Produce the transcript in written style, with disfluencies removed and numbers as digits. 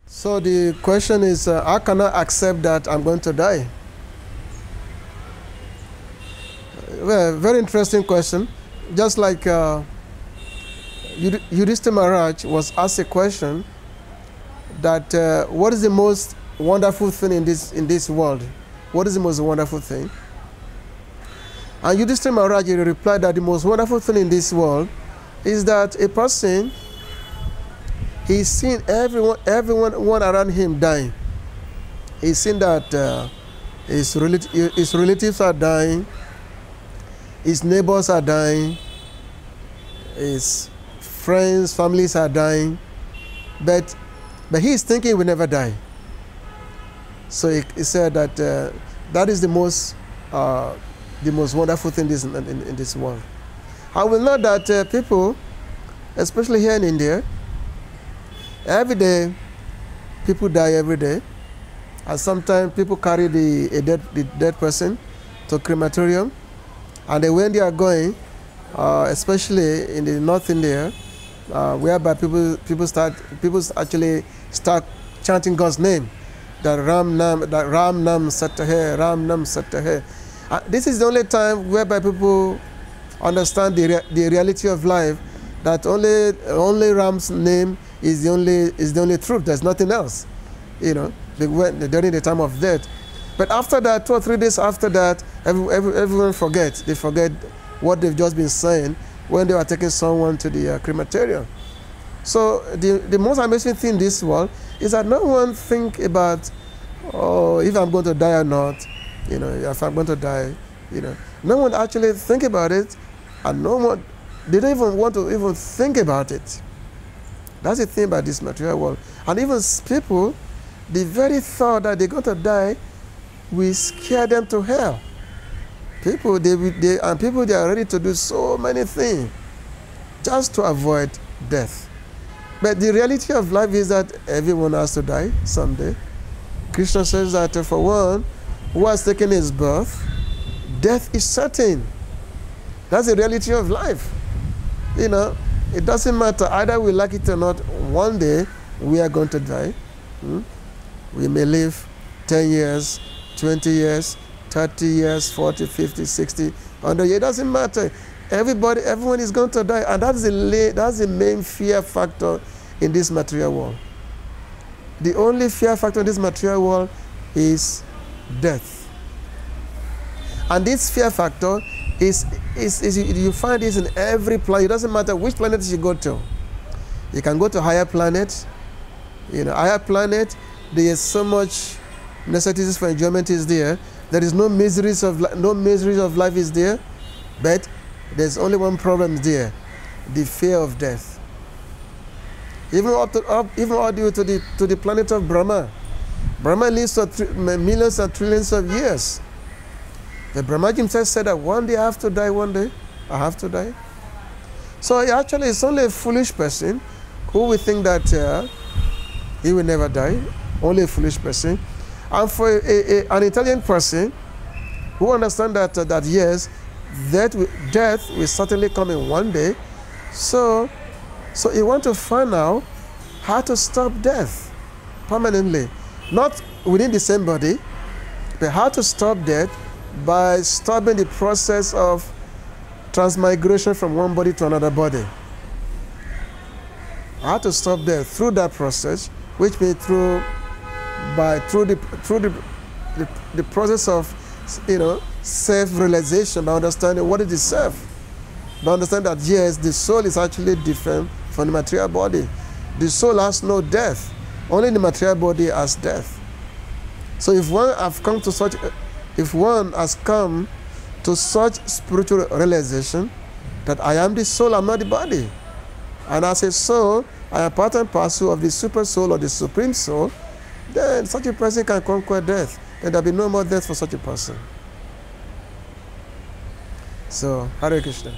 So the question is, how can I accept that I'm going to die? Well, very interesting question. Just like Yudhishthira Maharaj was asked a question that what is the most wonderful thing in this world? What is the most wonderful thing? And Yudhishthira Maharaj replied that the most wonderful thing in this world is that a person, he's seen everyone around him dying. He's seen that his relatives are dying, his neighbors are dying, his friends, families are dying, but he's thinking he will never die. So he said that that is the most wonderful thing in this world. I will know that people, especially here in India, every day people die every day, and sometimes people carry the dead person to crematorium, and then when they are going, especially in the North India, whereby people actually start chanting God's name, that Ram Nam Satahe, Ram Nam Satahe. This is the only time whereby people understand the reality of life, that only Ram's name is the only truth. There's nothing else, during the time of death. But after that, 2 or 3 days after that, everyone forgets. They forget what they've just been saying when they were taking someone to the crematorium. So the most amazing thing in this world is that no one think about, oh, if I'm going to die or not, if I'm going to die, no one actually think about it, and no one, they don't even want to even think about it. That's the thing about this material world. And even people, the very thought that they're going to die will scare them to hell. People, they are ready to do so many things just to avoid death. But the reality of life is that everyone has to die someday. Krishna says that for one who has taken his birth, death is certain. That's the reality of life. It doesn't matter, either we like it or not, one day we are going to die. We may live 10 years, 20 years, 30 years, 40, 50, 60, 100 years. It doesn't matter. Everyone is going to die. And that's the main fear factor in this material world. The only fear factor in this material world is death. And this fear factor is you find this in every planet. It doesn't matter which planet you go to. You can go to higher planet. Higher planet, there is so much necessities for enjoyment is there. There is no miseries of life is there, but there's only one problem there: the fear of death. Even all due to the planet of Brahma. Brahma lives for millions and trillions of years. The Brahma himself said that one day I have to die. One day I have to die. So actually, it's only a foolish person who will think that he will never die. Only a foolish person. And for an intelligent person who understands that yes, death will certainly come in one day, so you want to find out how to stop death permanently, not within the same body, but how to stop death by stopping the process of transmigration from one body to another body. How to stop death through that process, which means through the process of self-realization, by understanding what is the self, by understanding that yes, the soul is actually different from the material body. The soul has no death, only the material body has death. So if one has come to such spiritual realization that I am the soul, I'm not the body, and as a soul I am part and parcel of the super soul or the supreme soul, then such a person can conquer death. Then there will be no more death for such a person. So, Hare Krishna.